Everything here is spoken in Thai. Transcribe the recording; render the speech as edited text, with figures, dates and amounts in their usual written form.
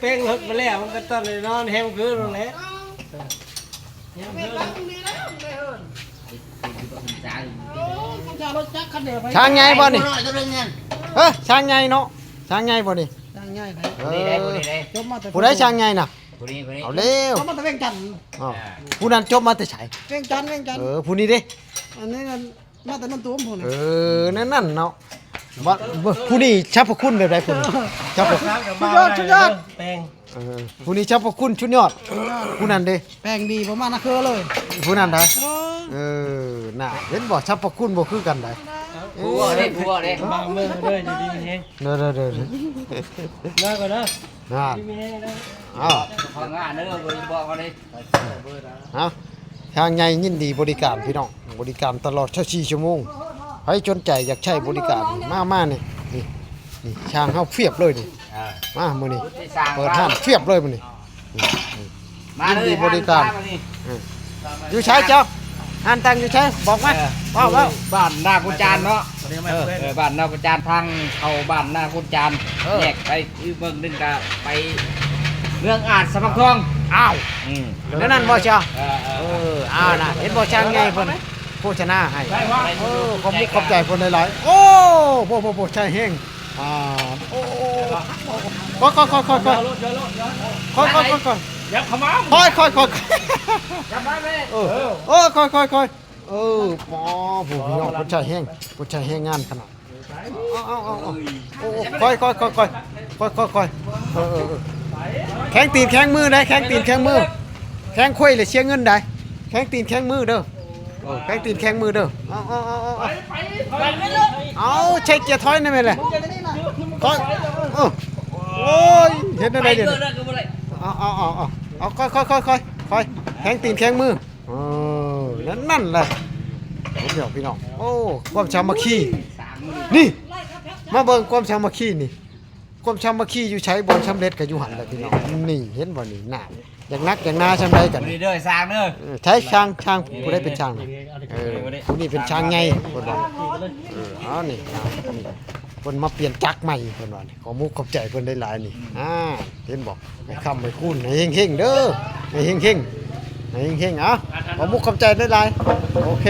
เป้งรถมาแล้วมันก็ตอนนอนแฮมคืนนั่นแหละแฮมคืนช้างใหญ่บ่นี่ช้างใหญ่เนาะช้างใหญ่บ่นี่ ช่างง่ายไป จบมาแต่ผู้ใดช้างใหญ่น่ะ คนนี้ เอาเร็ว เขามาแต่เวียงจันทน์ ผู้นั้นจบมาแต่ไส เวียงจันทน์ผู้นี้เด้ อันนี้มันมาแต่น้ำตุ้มผม นั่นเนาะบ่ผู้นี้ชับพระคุณแบบใดผู้นี้ชับพระ ชุดยอดแป้ง ผู้นี้ชับพระคุณชุดยอดผู้นั้นเด้ แป้งดีประมาณนักเครือเลย ผู้นั้นได้น่ะเห็นบ่ชับพระคุณบ่คือกันได้ ผัวเด้บางมือด้วยอยู่ดีแฮง เด้อ น่าก็นะ น่ะ ดีแฮงนะ อ้าว ของงานเด้อบอกเขาเลย เอาทางใหญ่ยินดีบริการพี่น้องบริการตลอด24ชั่วโมงใครสนใจอยากใช้บริการมานี่ช่างเฮาเฟียบเลยนี่มามื้อนี้เปิดห้านเฟียบเลยมื้อนี้อยู่ใช้เจ้าห้านตั้งอยู่ใช้บอกมาว้าว บ้านนากุจานเนาะบ้านนากุจานทางเข้าบ้านนากุจานแยกไปอีกเมืองนึงก็ไปเมืองอาจสะพักทอง อ้าวนั่นบ่เจ้าอ้าวน่ะเห็นบ่ช่างใหญ่เพิ่นโฆษณาให้ขอบคุณขอบใจเพิ่นหลายๆโอ้บ่ใช่แฮงโอ้ค่อยอย่าเข้ามา ค่อยจำได้ไหม ค่อยปอผู้พี่น้องผู้ชายแห้งงานขนาดค่อยแข้งตีนแข้งมือได้แข้งตีนแข้งมือแข้งคุยเลยเชียเงินได้แข้งตีนแข้งมือเด้อแข้งตีนแข้งมือเด้อเอาใช้เกียร์ถอยนั่นแม่นแหละถอยโอ้ยเห็นอะไรเดี๋ยวเอาค่อยแข้งตีนแข้งมือนั่นแหละเดี๋ยวพี่น้องโอ้ความสามัคคีนี่มาเบิ่งความสามัคคีนี่ความสามัคคีอยู่ใช้บอลสำเร็จกับอยู่หันเลยพี่น้องนี่เห็นบ่นี่หน้าอย่างนักอย่างนาชำไรกัน นี่เด้อสร้างเด้อ ใช้ช้างผู้ใดเป็นช้างผู้นี้เป็นช้างไงคนว่านี่คนมาเปลี่ยนจักรใหม่คนว่านี่ขอมุกขอบใจเพิ่นได้หลายนี่เห็นบอกให้คำให้คุณให้เฮงๆเด้อให้เฮงๆขอมุกขอบใจได้หลายโอเค